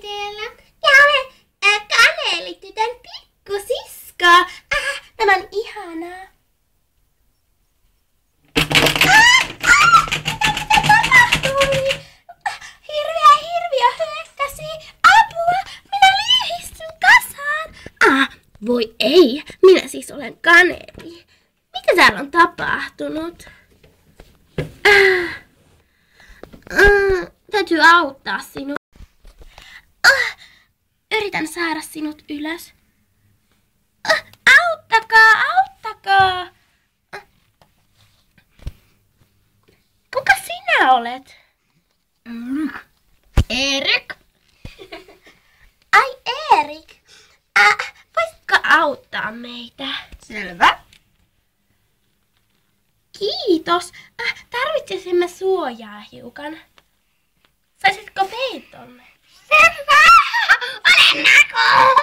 täällä. Ja olen Kanelitytön pikkusisko. Tämä on ihanaa. Mitä tapahtui? Hirviö hyökkäsi. Apua, minä liehistyn kasaan. Voi ei, minä siis olen Kaneli. Mitä täällä on tapahtunut? Täytyy auttaa sinut. Yritän saada sinut ylös. Auttakaa! Kuka sinä olet? Erik. Ai Erik. Voisitko auttaa meitä? Selvä. Kiitos. Tarvitsisimme suojaa hiukan. Saisitko peiton? Selvä! Olennako?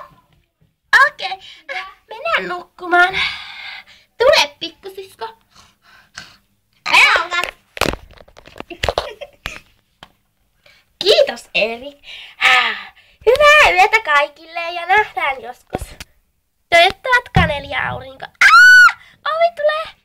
Okei. Mennään nukkumaan. Tule, pikkusisko. Kiitos, Erik. Hyvää yötä kaikille ja nähdään joskus. Toivottavat Kaneli ja aurinko. Ovi tulee.